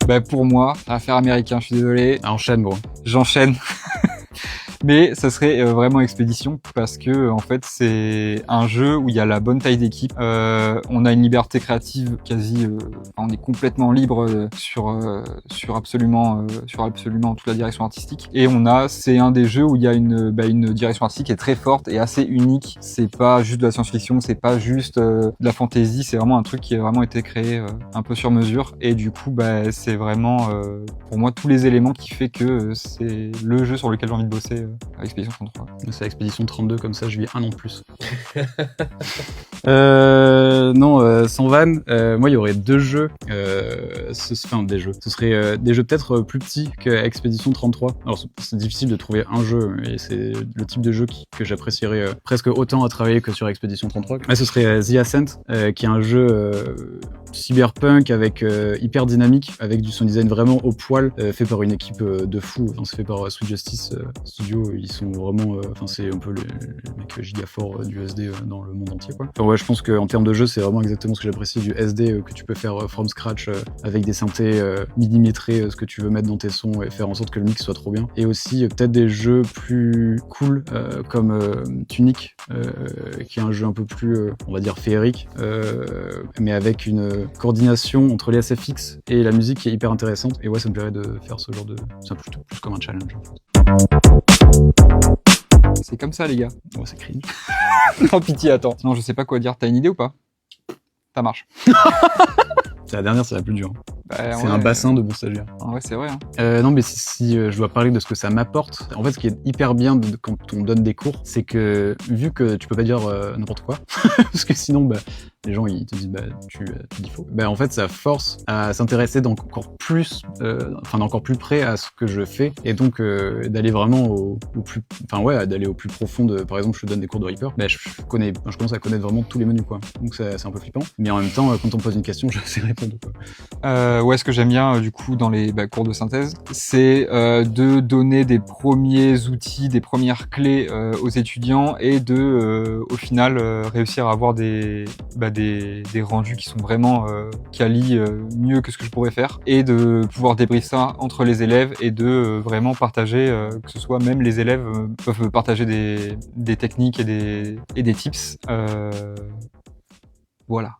Bah pour moi, affaire américain, je suis désolé. Enchaîne, gros. J'enchaîne. Mais ça serait vraiment Expédition parce que en fait c'est un jeu où il y a la bonne taille d'équipe. On a une liberté créative quasi, on est complètement libre sur absolument toute la direction artistique. Et c'est un des jeux où il y a une direction artistique qui est très forte et assez unique. C'est pas juste de la science-fiction, c'est pas juste de la fantasy, c'est vraiment un truc qui a vraiment été créé un peu sur mesure. Et du coup, c'est vraiment pour moi tous les éléments qui fait que c'est le jeu sur lequel j'ai envie de bosser. À Expédition 33. C'est Expédition 32, comme ça je vis un an de plus. Non, sans vanne, moi il y aurait deux jeux. Ce serait des jeux peut-être plus petits qu'Expédition 33. Alors c'est difficile de trouver un jeu, et c'est le type de jeu que j'apprécierais presque autant à travailler que sur Expédition 33. Mais ce serait The Ascent, qui est un jeu cyberpunk avec hyper dynamique, avec du sound design vraiment au poil, fait par une équipe de fous. Enfin, c'est fait par Sweet Justice Studio. Ils sont vraiment, c'est un peu les mecs giga forts du SD dans le monde entier, quoi. Enfin, ouais, je pense qu'en termes de jeu, c'est vraiment exactement ce que j'apprécie du SD que tu peux faire from scratch avec des synthés millimétrés, ce que tu veux mettre dans tes sons et faire en sorte que le mix soit trop bien. Et aussi peut-être des jeux plus cool comme Tunic, qui est un jeu un peu plus, on va dire féerique, mais avec une coordination entre les SFX et la musique qui est hyper intéressante. Et ouais, ça me plairait de faire ce genre de... C'est plutôt plus comme un challenge, en fait. C'est comme ça, les gars. Ouais, c'est cringe. Oh, pitié, attends. Sinon, je sais pas quoi dire. T'as une idée ou pas? Ça marche. C'est la dernière, c'est la plus dure. Bah, c'est un bassin de bons stagiaires. Ouais, c'est vrai. Hein. Non, mais si je dois parler de ce que ça m'apporte, en fait, ce qui est hyper bien quand on donne des cours, c'est que vu que tu peux pas dire n'importe quoi, parce que sinon, les gens ils te disent tu dis faux. En fait, ça force à s'intéresser d'encore plus près à ce que je fais, et donc d'aller vraiment au plus, d'aller au plus profond. Par exemple, je donne des cours de Reaper, je commence à connaître vraiment tous les menus, quoi. Donc c'est un peu flippant, mais en même temps, quand on me pose une question, je sais répondre, quoi. Ouais, ce que j'aime bien du coup dans les cours de synthèse, c'est de donner des premiers outils, des premières clés aux étudiants et de au final réussir à avoir des rendus qui sont vraiment quali, mieux que ce que je pourrais faire, et de pouvoir débriefer ça entre les élèves et de vraiment partager, que ce soit même les élèves peuvent partager des techniques et des tips. Voilà.